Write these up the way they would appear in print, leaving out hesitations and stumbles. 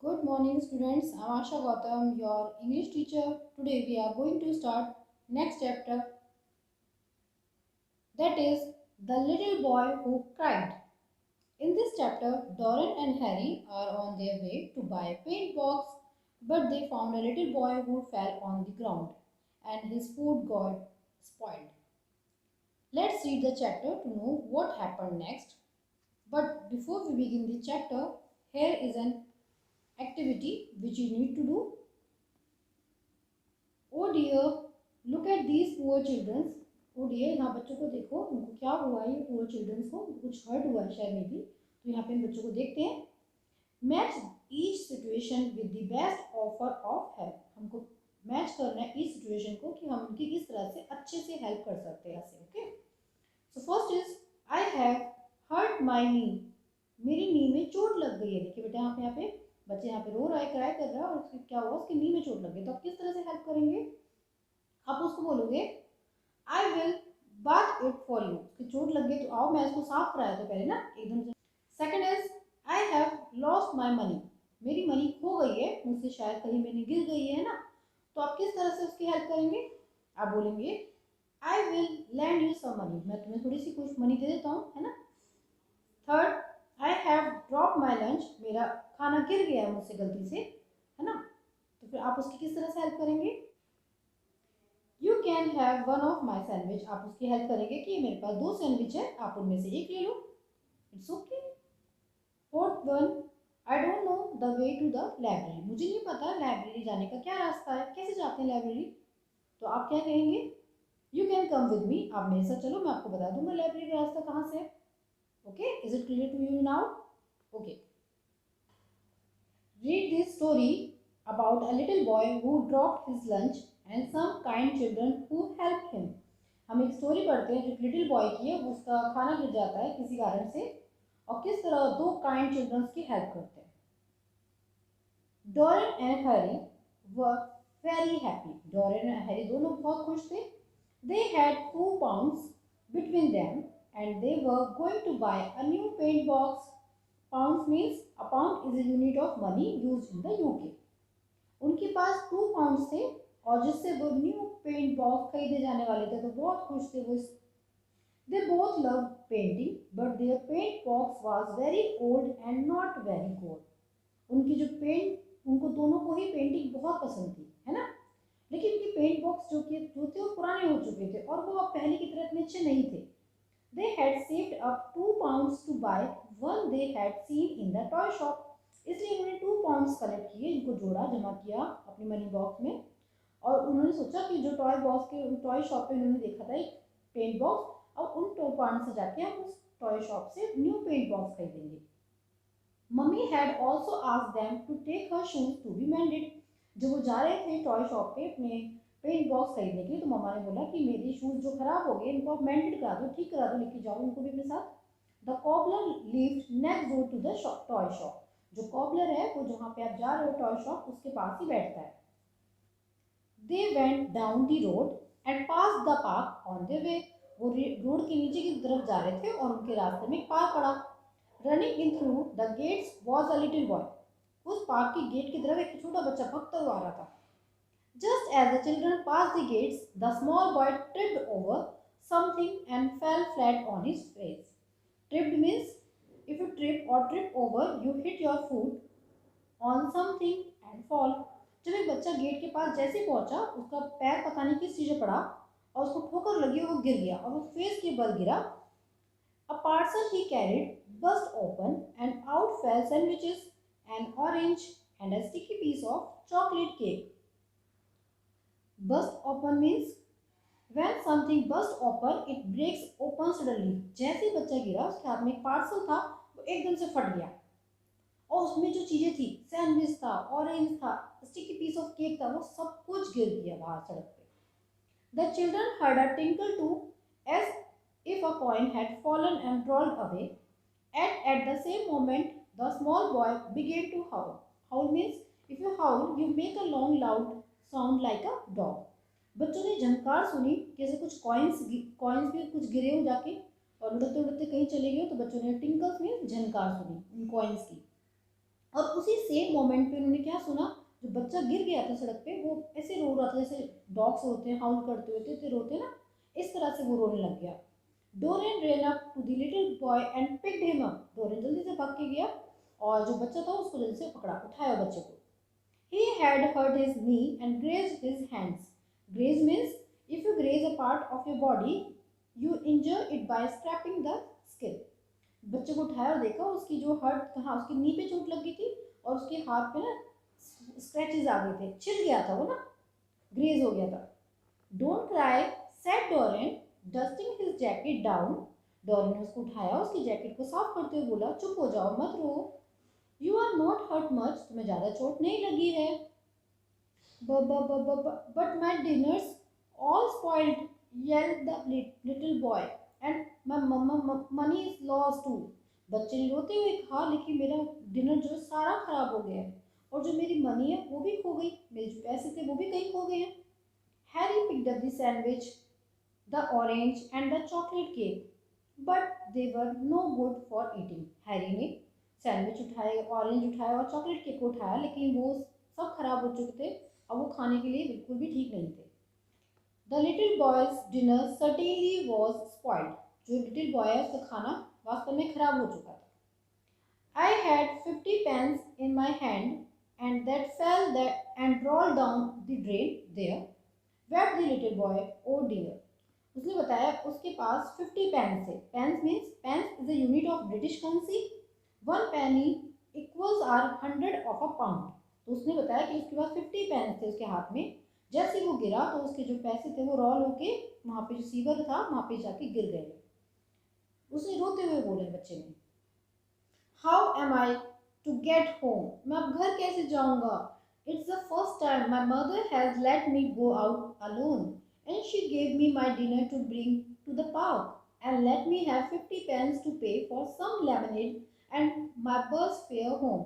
Good morning students, I am Asha Gautam, your English teacher. Today we are going to start next chapter, that is The Little Boy Who Cried. In this chapter, Doran and Harry are on their way to buy a paint box, but they found a little boy who fell on the ground and his food got spoiled. Let's read the chapter to know what happened next. But before we begin the chapter, here is an activity which you need to do. Oh dear look at these poor childrens. Oh dear यहाँ बच्चों को देखो, उनको क्या हुआ है, ये poor children's को कुछ हर्ट हुआ है शायद में भी। तो यहाँ पे इन बच्चों को देखते हैं। Match each situation with the best offer of help. हमको मैच करना है ईच सिचुएशन को कि हम उनकी किस तरह से अच्छे से हेल्प कर सकते हैं ऐसे। Okay, so first is I have hurt my knee. मेरी नी में चोट लग गई है। देखिए बेटा यहाँ पे बच्चे यहाँ पे रो रहा है, क्राई कर रहा है और उसकी क्या हुआ, उसकी नी में चोट लग गई। तो आप किस तरह से हेल्प करेंगे? आप उसको बोलोगे I will bath it for you. उसकी चोट लग गई तो आओ मैं इसको साफ कराया तो पहले ना एकदम से। Second is I have lost my money. मेरी मनी खो गई है, मुझसे शायद कहीं मैंने गिर गई है ना। तो आप किस तरह से उसकी हेल्प करेंगे? आप बोलेंगे I will land you some money. मैं तुम्हें थोड़ी सी कुछ मनी दे देता हूँ, है ना। Third I have drop my lunch. मेरा खाना गिर गया है मुझसे गलती से, है ना। तो फिर आप उसकी किस तरह से हेल्प करेंगे? You can have one of my sandwich. आप उसकी हेल्प करेंगे कि मेरे पास 2 सैंडविच है, आप उनमें से एक ले लो, it's okay. Fourth one I don't know the way to the library. मुझे नहीं पता लाइब्रेरी जाने का क्या रास्ता है, कैसे जाते हैं लाइब्रेरी। तो आप क्या कहेंगे? You can come with me. आप मेरे साथ चलो, मैं आपको बता दूंगा लाइब्रेरी का रास्ता कहाँ से है। Okay, is it clear to you now? Okay, read this story about a little boy who dropped his lunch and some kind children who helped him. हम एक स्टोरी पढ़ते हैं जो लिटिल बॉय की है, उसका खाना गिर जाता है किसी कारण से और किस तरह 2 काइंड चिल्ड्रंस की हेल्प करते हैं। Doren and Harry were very happy. Doren और हैरी दोनों बहुत खुश थे। They had 2 pounds between them and they were going to buy a new paint box. Pounds means a pound is a unit of money used in the UK. उनके पास 2 pounds थे और जिससे वो न्यू पेंट बॉक्स खरीदे जाने वाले थे, तो बहुत खुश थे वो। They both loved painting, but their paint box was very old and not very good. उनकी जो पेंट, उनको दोनों को ही पेंटिंग बहुत पसंद थी, है ना। लेकिन उनके पेंट बॉक्स जो थे वो पुराने हो चुके थे और वो अब पहले की तरह इतने अच्छे नहीं थे। They had saved up 2 pounds to buy one they had seen in the toy shop. इसलिए उन्होंने 2 pounds कलेक्ट किए, इनको जोड़ा, जमा किया अपनी मनी बॉक्स में और उन्होंने सोचा कि जो टॉय बॉक्स के टॉय शॉप पे उन्होंने देखा था एक पेंट बॉक्स, अब उन 2 pounds से जाके हम उस टॉय शॉप से न्यू पेंट बॉक्स खरीदेंगे। Mummy had also asked them to take her shoes to be mended. जब वो जा रहे थे टॉय शॉप पे अपने पेंट बॉक्स खरीदने के लिए, तो मम्मा ने बोला कि मेरे शूज जो खराब हो गए इनको आप मेंडेड करा दो, ठीक करा दो, लेके जाओ उनको भी अपने साथ। The cobbler lived next door to the toy shop. जो कॉबलर है वो जहाँ पे आप जा रहे हो टॉय शॉप, उसके पास ही बैठता है। They went down the road and pass the park on the way. वो रोड के नीचे की तरफ जा रहे थे और उनके रास्ते में एक पार्क पड़ा। Running in through the gates was a little boy. उस पार्क की गेट की तरफ एक छोटा बच्चा भागता हुआ आ रहा था। Just as the children passed the gates, the small boy tripped over something and fell flat on his face. Tripped means if you trip or trip over, you hit your foot on something and fall. जब एक बच्चा gate के पास जैसे पहुंचा, उसका पैर पता नहीं किस चीज़ पड़ा और उसको ठोकर लगी और वो गिर गया और वो फेस के बल गिरा। A parcel he carried burst open and out fell sandwiches, an orange and a sticky piece of chocolate cake. Burst open means when something burst open, it breaks open suddenly. जैसे ही बच्चा गिरा, उसके हाथ में एक पार्सल था, वो एकदम से फट गया और उसमें जो चीजें थी, सैंडविच था, ऑरेंज था, स्टिकी पीस ऑफ केक था, वो सब कुछ गिर गया बाहर सड़क पे। The children heard a tinkle too, as if a coin had fallen and rolled away. At the same moment, the small boy began to howl. Howl means if you howl, you make a long loud sound like a dog. बच्चों ने झंकार सुनी, जैसे कुछ coins भी कुछ गिरे हो जाके और उड़ते उड़ते कहीं चले गए। तो बच्चों ने टिंकल्स में झंकार सुनी उन कॉइन्स की। और उसी सेम मोमेंट पे उन्होंने क्या सुना, जो बच्चा गिर गया था सड़क पे वो ऐसे रो रहा था जैसे डॉग्स होते हैं हाउल करते हुए तो रोते हैं ना, इस तरह से वो रोने लग गया। Doren ran up to the little boy and picked him up. Doren जल्दी से भाग के गया और जो बच्चा था उसको जल्दी से पकड़ा, उठाया बच्चे को। He had hurt his knee and grazed his hands. Graze means if you graze a part of your body, you injure it by scraping the skin. बच्चे को उठाया और देखा उसकी जो हर्ट कहाँ, उसकी नी पे चोट लगी थी और उसके हाथ पे ना स्क्रैचेस आ गए थे, छिल गया था वो ना, ग्रेज हो गया था। Don't cry said Doren dusting his jacket down. Doren ने उसको उठाया, उसकी जैकेट को साफ करते हुए बोला, चुप हो जाओ, मत रो। You are not hurt much, तुम्हें ज़्यादा चोट नहीं लगी है। But my dinner's all spoiled, yelled the little boy, and my money is lost too. बच्चे ने रोते हुए कहा, लेकिन मेरा डिनर जो सारा खराब हो गया है और जो मेरी मनी है वो भी खो गई, मेरे जो पैसे थे वो भी कहीं खो गए हैं। Harry picked up the sandwich, the orange and the chocolate cake, but they were no good for eating. Harry ने सैंडविच उठाए, ऑरेंज उठाया और चॉकलेट केक उठाया, लेकिन वो सब खराब हो चुके थे और वो खाने के लिए बिल्कुल भी ठीक नहीं थे। The little boy's dinner certainly was spoiled. जो लिटिल बॉय है उसका खाना वास्तव में खराब हो चुका था। I had 50 pence in my hand and that fell there and rolled down the drain there, wept the little boy, oh dear. उसने बताया उसके पास 50 pence थे। Pence means pence is a unit of British currency. 1 penny equals are 100 of a pound. तो उसने बताया कि उसके पास 50 pence थे उसके हाथ में। जैसे ही वो गिरा तो उसके जो पैसे थे वो रोल होके वहाँ पे जो सीवर था वहाँ पे जाके गिर गए। उसने रोते हुए बोले बच्चे ने, how am I to get home, मैं अब घर कैसे जाऊंगा। It's the first time my mother has let me go out alone and she gave me my dinner to bring to the park and let me have 50 pence to pay for some lemonade and my bus fare home.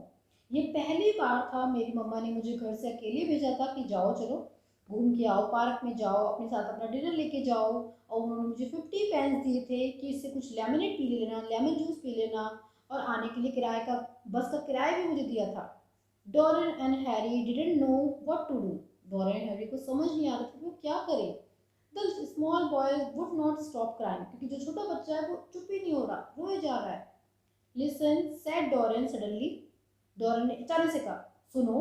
ये पहली बार था मेरी मम्मा ने मुझे घर से अकेले भेजा था कि जाओ चलो घूम के आओ, पार्क में जाओ, अपने साथ अपना डिनर लेके जाओ, और उन्होंने मुझे 50 पेंस दिए थे कि इससे कुछ लेमनेड पी लेना, लेमन जूस पी लेना, और आने के लिए किराए का बस का किराया भी मुझे दिया था। Doreen and Harry didn't know what to do. Doreen and Harry को समझ नहीं आ रहा था कि वो क्या करे। The small boy would not stop crying, क्योंकि जो छोटा बच्चा है वो चुप ही नहीं हो रहा, रोए जा रहा है। Listen said Doren suddenly, Doren ने अचानक से कहा, सुनो,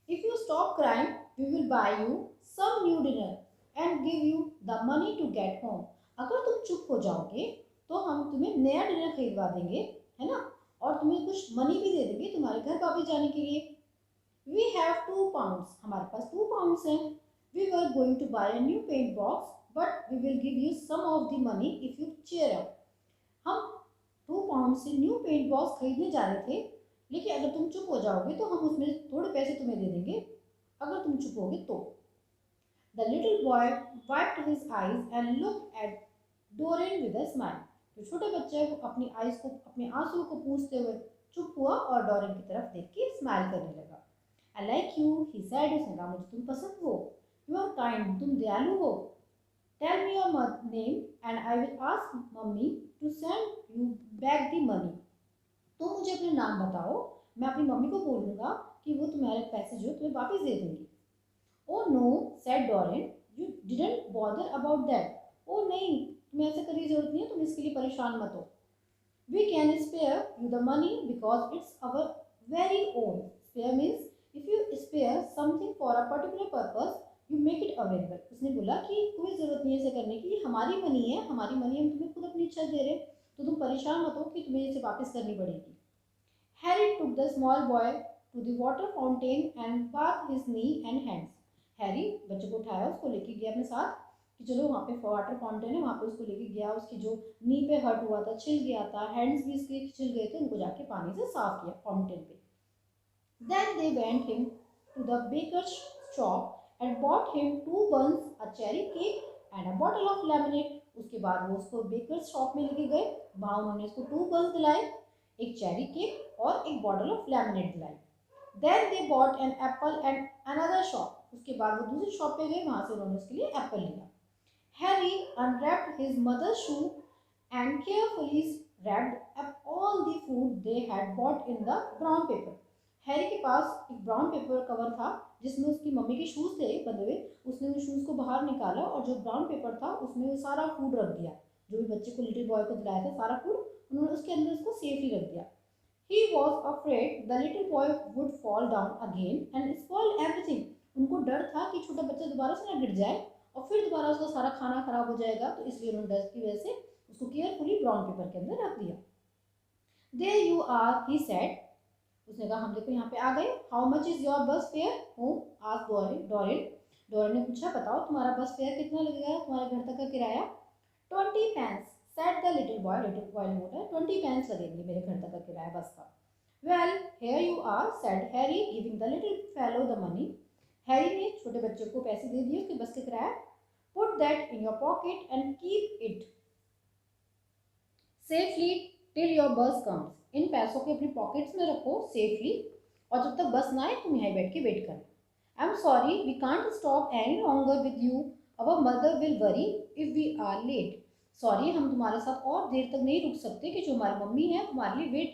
if you stop crying, we will buy you some new dinner and give you the money to get home. अगर तुम चुप हो जाओगे तो हम तुम्हें नया डिनर खरीदवा देंगे, है ना, और तुम्हें कुछ मनी भी दे देंगे तुम्हारे घर वापस जाने के लिए। We have 2 pounds, हमारे पास 2 pounds हैं। We were going to buy a new paint box, but we will give you some of the money if you cheer up. हम 2 पाउंड से न्यू पेंट बॉक्स खरीदने जा रहे थे, लेकिन अगर तुम चुप हो जाओगे तो हम उसमें थोड़े पैसे तुम्हें दे देंगे, अगर तुम चुप होगे तो। The little boy wiped his eyes and looked at Doren with a smile. जो छोटे बच्चे वो अपनी आईज को, अपने आंसुओं को पूछते हुए चुप हुआ और डोरेन की तरफ देख के स्माइल करने लगा। I like you, he said, उसने कहा मुझे तुम पसंद हो। यू आर काइंड, तुम दयालु हो। Tell me your name and I will ask mummy to send you back the money. तुम मुझे अपना नाम बताओ, मैं अपनी मम्मी को बोलूँगा कि वो तुम्हारे पैसे जो तुम्हें वापस दे देंगी। Oh no said Doreen, you didn't bother about that. ओ नहीं, तुम्हें ऐसा करने की जरूरत नहीं है, तुम इसके लिए परेशान मत हो। We can spare you the money because it's our very own. Spare means if you spare something for a particular purpose you make it available. उसने बोला कि कोई ज़रूरत नहीं है ऐसे करने की, हमारी मनी है, हमारी मनी हम तुम्हें खुद अपनी इच्छा दे रहे, तो तुम परेशान मत हो कि तुम्हें इसे वापस करनी पड़ेगी। Harry took the small boy to the water fountain and bath his knee and hands. Harry बच्चे को उठाया, उसको लेके गया अपने साथ कि चलो वहाँ पे वाटर फाउंटेन है, वहाँ पे उसको लेके गया, उसकी जो नी पे हर्ट हुआ था, छिल गया था, हैंड्स भी उसके छिल गए थे, उनको जाके पानी से साफ किया फाउंटेन पे। Then they went him to the baker's shop and bought him 2 buns, a cherry cake and a bottle of lemonade. उसके बाद वो उसको बेकर्स शॉप में लेके गए, वहाँ उन्होंने उसको 2 buns दिलाए, एक चेरी केक और एक बॉटल ऑफ लेमनेड दिलाई। Then they bought an apple and another shop. उसके बाद वो दूसरी शॉप पे गए, वहाँ से उन्होंने उसके लिए एप्पल लिया। Harry unwrapped his mother's shoe and carefully wrapped up all the food they had bought in the brown paper. Harry के पास एक ब्राउन पेपर कवर था जिसमें उसकी मम्मी के शूज़ थे बंधे हुए। उसने उन शूज़ को बाहर निकाला और जो ब्राउन पेपर था उसमें वो सारा फूड रख दिया, जो भी बच्चे को, लिटिल बॉय को दिलाया था सारा फूड उन्होंने उसके अंदर उसको सेफली रख दिया। He was afraid the little boy would fall down again and spoil everything. उनको डर था कि छोटा बच्चा दोबारा से ना गिर जाए और फिर दोबारा उसका सारा खाना खराब हो जाएगा, तो इसलिए उन्होंने डर की वजह से उसको केयरफुली ब्राउन पेपर के अंदर रख दिया। There you are, he said. उसने कहा हम देखो यहाँ पे आ गए। How much is your bus fare? Whom? asked Dorin. Dorin ने पूछा बताओ तुम्हारा बस फेयर कितना लगेगा, तुम्हारे घर तक का किराया। 20 pence, said the little boy. Little boy ने बोला 20 pence लगेंगे मेरे घर तक का किराया बस का। Well, here you are, said Harry, giving the little fellow the money. Harry ने छोटे बच्चे को पैसे दे दिए उसके बस के किराया। Put that in your pocket and keep it safely till your bus comes. इन पैसों को अपनी पॉकेट्स में रखो सेफली और जब तक बस ना आए तुम यहीं बैठ के वेट करो। I am sorry we can't stop any longer with you, our mother will worry if we are late. Sorry हम तुम्हारे साथ और देर तक नहीं रुक सकते कि जो हमारी मम्मी है तुम्हारे लिए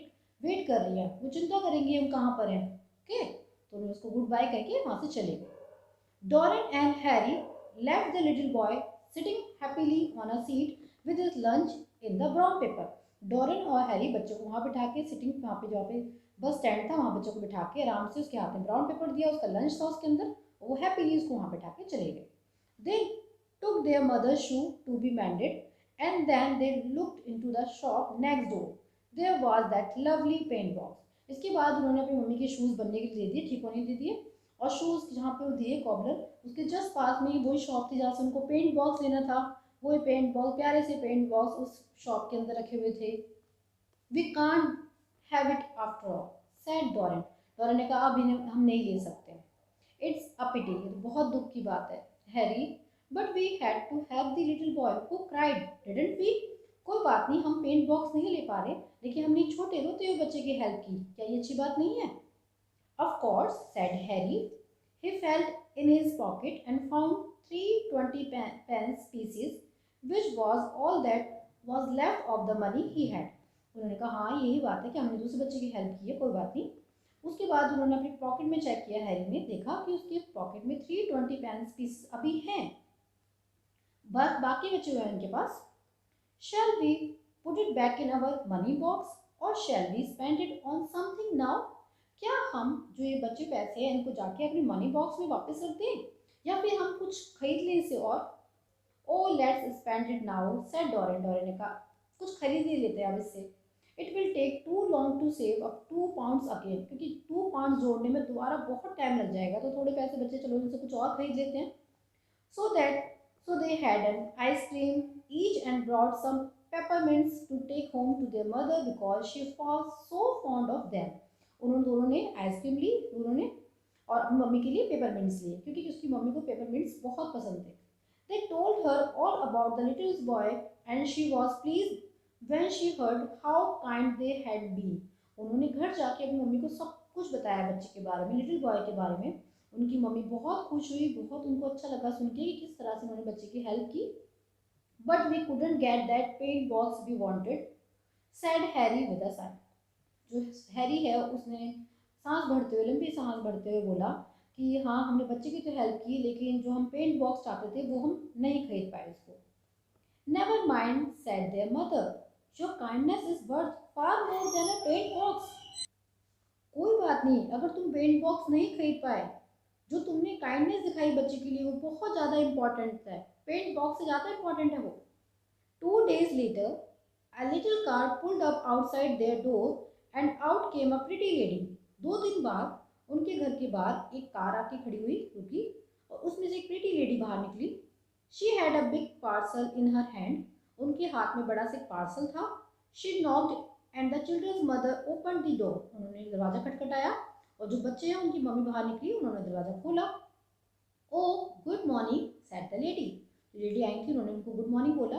वेट कर रही है, वो चिंता करेंगी हम कहाँ पर हैं। ओके, तो उन्होंने उसको गुड बाय करके वहाँ से चले गए। Doren and Harry left the little boy sitting happily on a seat with his lunch in the brown paper. Doren और हैरी बच्चों को वहाँ बिठा के सिटिंग वहाँ पे जहाँ पे बस स्टैंड था वहाँ बच्चों को बिठा के आराम से उसके हाथ में ब्राउन पेपर दिया, उसका लंच था उसके अंदर, वो हैप्पीली उसको वहाँ बिठा के चले गए। They took their mother's shoe to be mended and then they looked into the shop next door, there was that lovely paint box. इसके बाद उन्होंने अपनी मम्मी के शूज़ बनने के लिए दे दिए, ठीक होने दे दिए, और शूज़ जहाँ पे वो दिए कॉबलर उसके जस्ट पास में ही वही शॉप थी जहाँ से उनको पेंट बॉक्स लेना था। वो पेंट बॉक्स, प्यारे से पेंट बॉक्स उस शॉप के अंदर रखे हुए थे। We can't have it after all, said Doreen. Doreen ने कहा अब इन्हें हम नहीं ले सकते, इट्स अ पिटी, बहुत दुख की बात है Harry, but we had to have the little boy who cried didn't we. कोई बात नहीं, हम पेंट बॉक्स नहीं ले पा रहे लेकिन हमने छोटे रोते हुए बच्चे की हेल्प की, क्या ये अच्छी बात नहीं है? Of course, sad Harry. He felt in his pocket and found 3 20 pence pieces which was all that was left of the money he had. उन्होंने कहा हाँ यही बात है कि हमने दूसरे बच्चे की हेल्प की है, कोई बात नहीं। उसके बाद उन्होंने अपनी पॉकेट में चेक किया, हैरी ने देखा कि उसके पॉकेट में 3 20 pence पीस अभी हैं, बस बाकी बचे हुए हैं उनके पास। Shall we put it back in our money box or shall we spend it on something now? क्या हम जो ये बचे पैसे हैं इनको जाके अपनी मनी बॉक्स में वापस रख दें या फिर हम कुछ खरीद लें इसे और? Oh, let's spend it now, said Dorin. Dorin ने कहा कुछ खरीद ही लेते हैं अब इससे। It will take too long to save up 2 pounds again, क्योंकि 2 pounds जोड़ने में दोबारा बहुत टाइम लग जाएगा, तो थोड़े पैसे बचे, चलो इनसे कुछ और खरीद लेते हैं। So they had an ice cream each and brought some peppermints to take home to their mother because she was so fond of them. उन्होंने दोनों ने आइसक्रीम ली उन्होंने और अपनी मम्मी के लिए पेपरमिंट्स लिए क्योंकि उसकी मम्मी को पेपरमिंट्स बहुत पसंद थे। They told her all about the little boy and she was pleased when she heard how kind they had been. उन्होंने घर जाके अपनी मम्मी को सब कुछ बताया बच्चे के बारे में, लिटिल बॉय के बारे में। उनकी मम्मी बहुत खुश हुई, बहुत उनको अच्छा लगा सुन के कि किस तरह से उन्होंने बच्चे की हेल्प की। But we couldn't get that paint box we wanted, said Harry with a sigh. जो हैरी है उसने सांस भरते हुए, लंबी सांस भरते हुए बोला कि हाँ हमने बच्चे की तो हेल्प की लेकिन जो हम पेंट बॉक्स चाहते थे वो हम नहीं खरीद पाए उसको। Never mind, said their mother. Your kindness is worth far more than a paint box. कोई बात नहीं, अगर तुम पेंट बॉक्स नहीं खरीद पाए, जो तुमने काइंडनेस दिखाई बच्चे के लिए वो बहुत ज़्यादा इम्पोर्टेंट है, पेंट बॉक्स से ज़्यादा इम्पोर्टेंट है वो। 2 days later, a little car pulled up outside their door and out came a pretty lady. 2 दिन बाद उनके घर के बाहर एक कार आके खड़ी हुई, रुकी, और उसमें से एक प्रीटी लेडी बाहर निकली। She had a big parcel in her hand. उनके हाथ में बड़ा सा पार्सल था। She knocked and the children's mother opened the door. उन्होंने दरवाज़ा खटखटाया और जो बच्चे हैं उनकी मम्मी बाहर निकली, उन्होंने दरवाज़ा खोला। Oh, good morning, said the lady. Lady आई थी, उन्होंने उनको गुड मॉर्निंग बोला।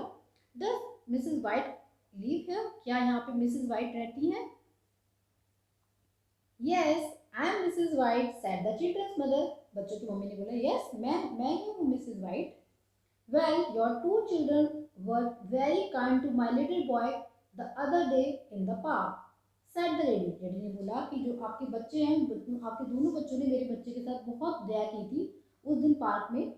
Does Mrs. White live here? क्या यहाँ पे मिसेस वाइट रहती हैं? Yes, I am Mrs. White, said the children's mother. बच्चों की मम्मी ने बोला yes, मैं ही हूँ Mrs white. Well, your 2 children were very kind to my little boy the other day in the park. said the lady. Lady ने बोला कि जो आपके बच्चे हैं, आपके दोनों बच्चों ने मेरे बच्चे के साथ बहुत दया की थी उस दिन पार्क में.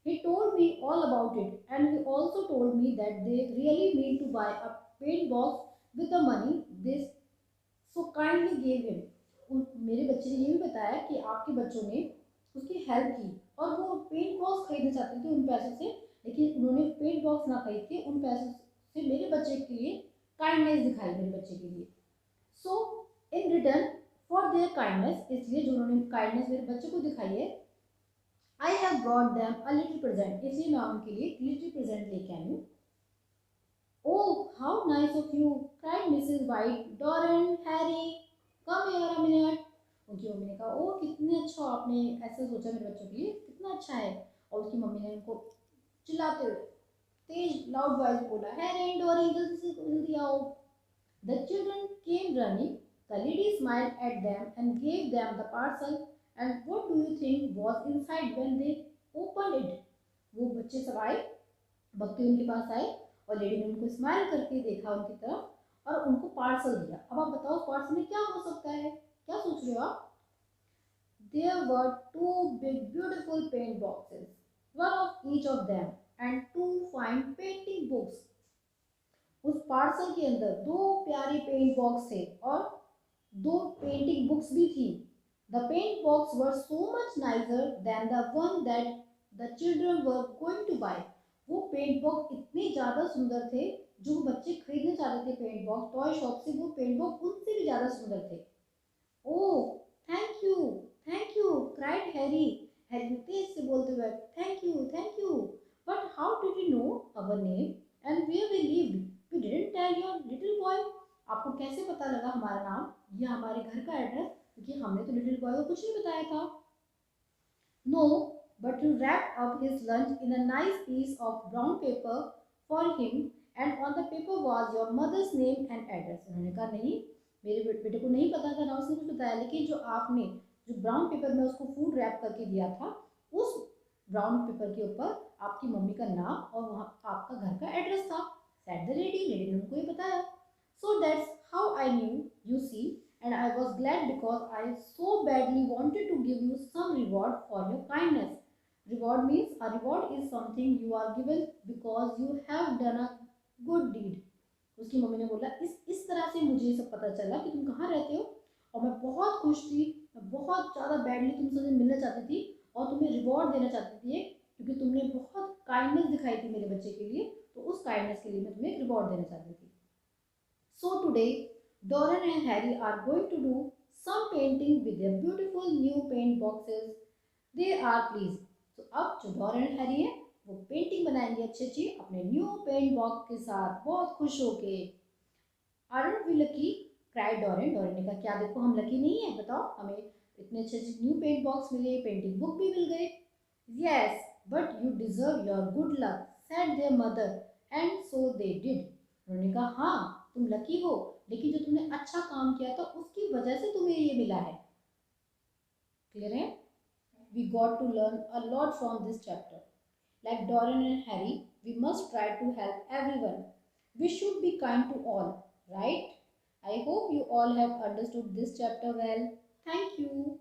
He told me all about it, and he also told me that they really mean to buy a paint box with the money they so kindly gave him. मेरे बच्चे ने ये भी बताया कि आपके बच्चों ने उसकी हेल्प की और वो पेंट बॉक्स खरीदना चाहते थे उन पैसों से, लेकिन उन्होंने पेंट बॉक्स ना खरीद के उन पैसों से मेरे बच्चे के लिए काइंडनेस दिखाई मेरे बच्चे के लिए. So in return for their kindness, इसलिए जो उन्होंने काइंडनेस मेरे बच्चे को दिखाई है, I have brought them a little present, इसलिए मैं उनके लिए एक लिटिल प्रेजेंट लेके आई हूँ. Oh, how nice of you, cried Mrs. White. Doran, Harry, come here a minute. उनकी मम्मी ने कहा, ओह कितने अच्छा आपने ऐसा सोचा मेरे बच्चों के लिए, कितना अच्छा है. और उसकी मम्मी ने उनको चिल्लाते हुए तेज लाउड वॉइस बोला, हैरी एंड डोरी जल्दी से जल्दी आओ. The children came running. The lady smiled at them and gave them the parcel. And what do you think was inside when they opened it? वो बच्चे सब आए, भक्ति उनके पास आए और लेडी ने उनको स्माइल करके देखा उनकी तरफ और उनको पार्सल दिया. अब आप बताओ पार्सल में क्या हो सकता है, क्या सोच रहे हो आप? There were two big beautiful paint boxes, one of each of them, and two fine painting books. उस पार्सल के अंदर दो प्यारे पेंट बॉक्स थे और दो पेंटिंग बुक्स भी थी. The paint box were so much nicer than the one that the children were going to buy. वो पेंट बॉक्स इतने ज़्यादा सुंदर थे, जो बच्चे खरीदना चाहते थे पेंट बॉक्स टॉय शॉप से, वो पेंट बॉक्स उनसे भी ज़्यादा सुंदर थे. Oh thank you cried Harry. Harry ने तेज से बोलते हुए thank you. But how did you know our name and where we lived? We didn't tell your little boy. आपको कैसे पता लगा हमारा नाम या हमारे घर का एड्रेस, क्योंकि हमने तो लिटिल बॉय को कुछ नहीं बताया था. No, but you wrapped up his lunch in a nice piece of brown paper for him, and on the paper was your mother's name and address. उन्होंने कहा नहीं, मेरे बेटे को नहीं पता था ना उसने कुछ बताया, लेकिन जो आपने जो ब्राउन पेपर में उसको फूड रैप करके दिया था, उस ब्राउन पेपर के ऊपर आपकी मम्मी का नाम और वहाँ आपका घर का एड्रेस था. said the lady. लेडी ने उनको ये बताया. So that's how I knew, you see, and I was glad because I so badly wanted to give you some reward for your kindness. Reward means a reward is something you are given because you have done a good deed. उसकी mummy ने बोला इस तरह से मुझे सब पता चला कि तुम कहाँ रहते हो और मैं बहुत खुश थी, मैं बहुत ज़्यादा बैडली तुमसे मिलना चाहती थी और तुम्हें रिवॉर्ड देना चाहती थी क्योंकि तुमने बहुत काइंडनेस दिखाई थी मेरे बच्चे के लिए, तो उस काइंडनेस के लिए मैं तुम्हें रिवॉर्ड देना चाहती थी. So today Doran and Harry are going to do some painting with their beautiful new paint boxes. They are pleased. तो अब जो डोरन एंड हैरी है वो पेंटिंग बनाएंगे अच्छी अपने न्यू पेंट बॉक्स के साथ, बहुत खुश होके. Aren't we lucky, cried Doreen. Doreen ने कहा क्या देखो हम लकी नहीं है, बताओ हमें इतने अच्छे न्यू पेंट बॉक्स मिले, पेंटिंग बुक भी मिल गए. Yes but you deserve your good luck, said there mother, and so they did. उन्होंने कहा हाँ तुम लकी हो, लेकिन जो तुमने अच्छा काम किया था उसकी वजह से तुम्हें ये मिला है. क्लियर है? We got to learn a lot from this chapter. Like Doran and Harry, we must try to help everyone. We should be kind to all, right? I hope you all have understood this chapter well. Thank you.